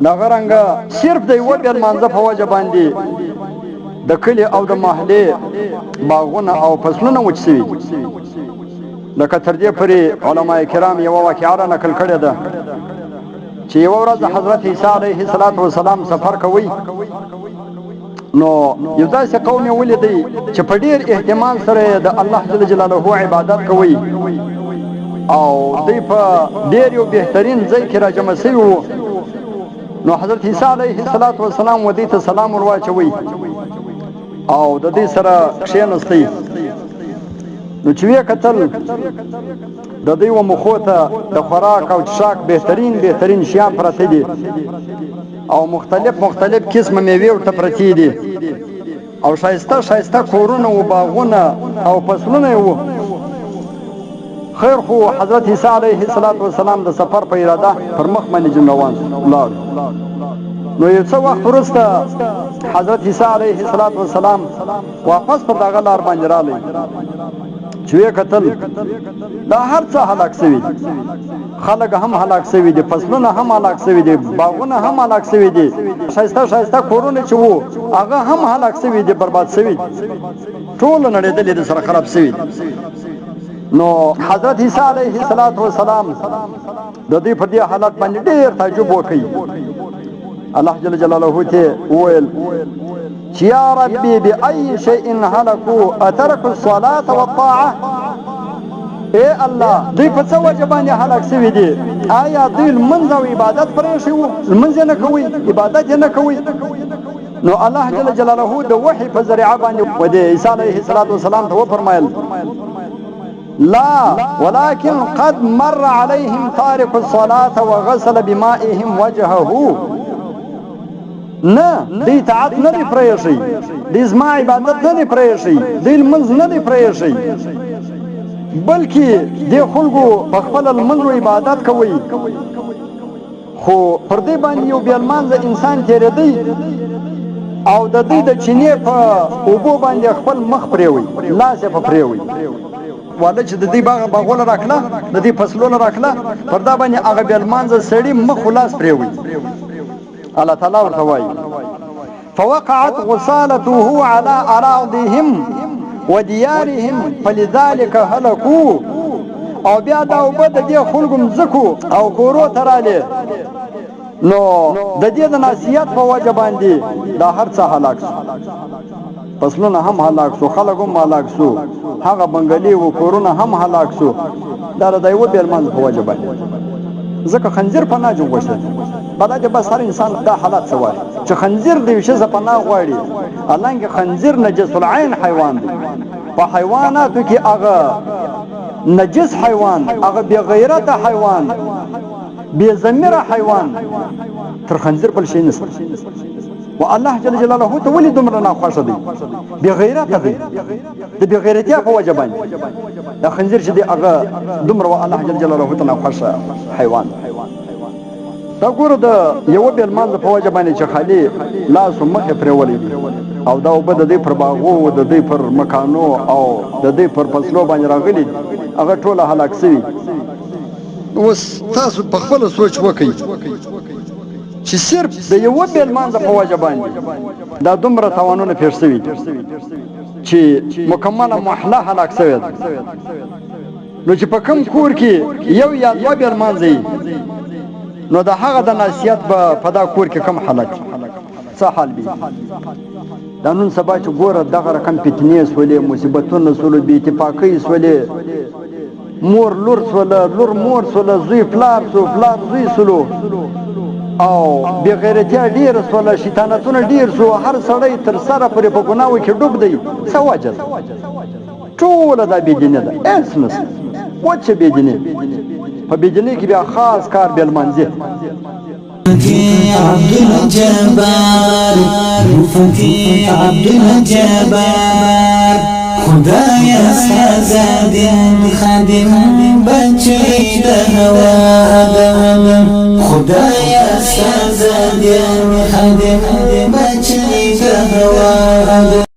دغه رنګه صرف د یوه بې لمانځه په وجه باندې د کلي او د محلې باغونه او فصلونه وچ سوي لکه تر دې پورې علما کرام یوه واقعه را نقل کړې ده چې یوه ورځ د حضرت عیسی علیه السلام سفر کوي نو یو داسې قوم یې ولیدی چې په ډېر اهتمام سره د الله جل جلاله عبادت کوي او دوی په ډېر یو بهترین ځای کې راجمع سوي وو نو حضرت عیسی علیه السلام و دوی ته سلام ور واچوي او د دوی سره کښېنستی نو چې ویې کتل د دوی و مخو ته د خوراک او څښاک بهترین شیان پراته دي او مختلف قسمه میوې ورته پرتې دي او ښایسته کورونه و باغونه او فصلونه وو خیر خو حضرت عیسی علیه السلام د سفر په اراده پر مخ باندې روان ولاړ نو یو څه وخت وروسته حضرت عیسی علیه السلام واپس پر دغه لار باندې راغلی چې ویې کتل دا هر څه هلاک سوي دي خلک هم هلاک سوي دي فصلونه هم هلاک سوي دي باغونه هم هلاک سوي دي ښایسته کورونه چې وو هغه هم هلاک سوي دي برباد سوي دي ټول نړېدلې د سره خراب سوي دي نو حضرت عیسی علیه السلام د دې په دې حالت باندې ډېر تعجب وکړي الله جل جلاله ته وویل چې یا ربي بأي شيء هلكوا أتركوا الصلاة والطاعة اے الله دوی په څه وجه باندې هلاک سوي دي آیا دوی لمونځ او عبادت پرېښی وو لمونځ یې نه کوئ عبادت یې نه کوئ نو الله جل جلاله د وحي په ذریعه باندې و د عیسی علیه السلام ته وفرمایل لا ولكن قد مر عليهم تارك الصلاة وغسل بمائهم وجهه نه دی اطاعت نه دی پرېښی دی زما عبادت نه دی پرېښی دی لمونځ نه دی پرېښی بلکې دې خلکو په خپل لمونځ و عبادت کوي خو پر دې باندې یو بې لمانځه انسان تېرېدی او د دوی د چینې په اوبو باندې خپل مخ پرېوي لاس یې په پرېوي واده چې د دې باغونه راکړه د دې فصلونه راکړه پر دا باندې هغه بې لمانځه سړي مخ و لاس پرېوي الله تعالی ورته وایي فوقعت غسالته على اراضيهم وديارهم فلذلك هلكوا او بیا دا اوبه د دې خلکو مځکو او کورو ته رالې نو د دې د نصیحت په وجه باندې دا هر څه هلاک شو فصلونه هم هلاک شو خلک هم هلاک شو هغه بنګلي و کورونه هم هلاک شو دا د یوه بې لمانځه په وجه باندې ځکه خنزیر پناه جوړ غوښتل بدا چې بس هر انسان دا حالات سوال چې خنزیر د یو شي پناه غواړي حالانکه خنزیر نجس العين حیوان دی په حیواناتو کې هغه نجس حیوان هغه بې غیرته حیوان بې ضمیره حیوان تر خنزیر بل شی نشته و الله جل جلاله ته ولې دومره ناخوښه دی بې غیرته دی د بې غیرتیا په وجه باندې دا خنزیر چې دی هغه دومره و الله جل جلاله ته ناخوښه حیوان دا ګوره د یوه بې لمانځه په وجه باندې چې خالي لاس و مخ یې پرېولی دي او دا اوبه د دوی پر باغو د دوی پر مکانو او د دوی پر فصلو باندې راغلي دي هغه ټوله هلاک سوي اوس تاسو په خپله سوچ وکئ چې صرف د یوه بې لمانځه په وجه باندې دا دومره تاوانونه پېښ سوي چې مکمله محله هلاک سوې ده نو چې په کوم کور کې یو یا دوه بې لمانځه نو د هغه د نصیحت په دا کور کې کم حالت څه حال وي دا نن سبا چې ګوره دغه رقم فتنې سولې مصیبتونه سولې بې اتفاقۍ سولې مور لور سوله لور مور سوله زوی پلار سو پلار زوی سولو او بې غیرتیا ډېره سوله شیطانتونه ډېر سو هر سړی تر سره پورې په ګناهو کې ډوب دی څه وجه ده ټوله دا بېدیني ده هېڅ نشته وچه بېدیني په بېدینۍ کې بیا خاص کار بې لمانځي عبدالجبار مفتي عبدالجبار خدایا سازاد خادم بچی د هوا ادم خدایا سازاد خادم بچی د هوا ادم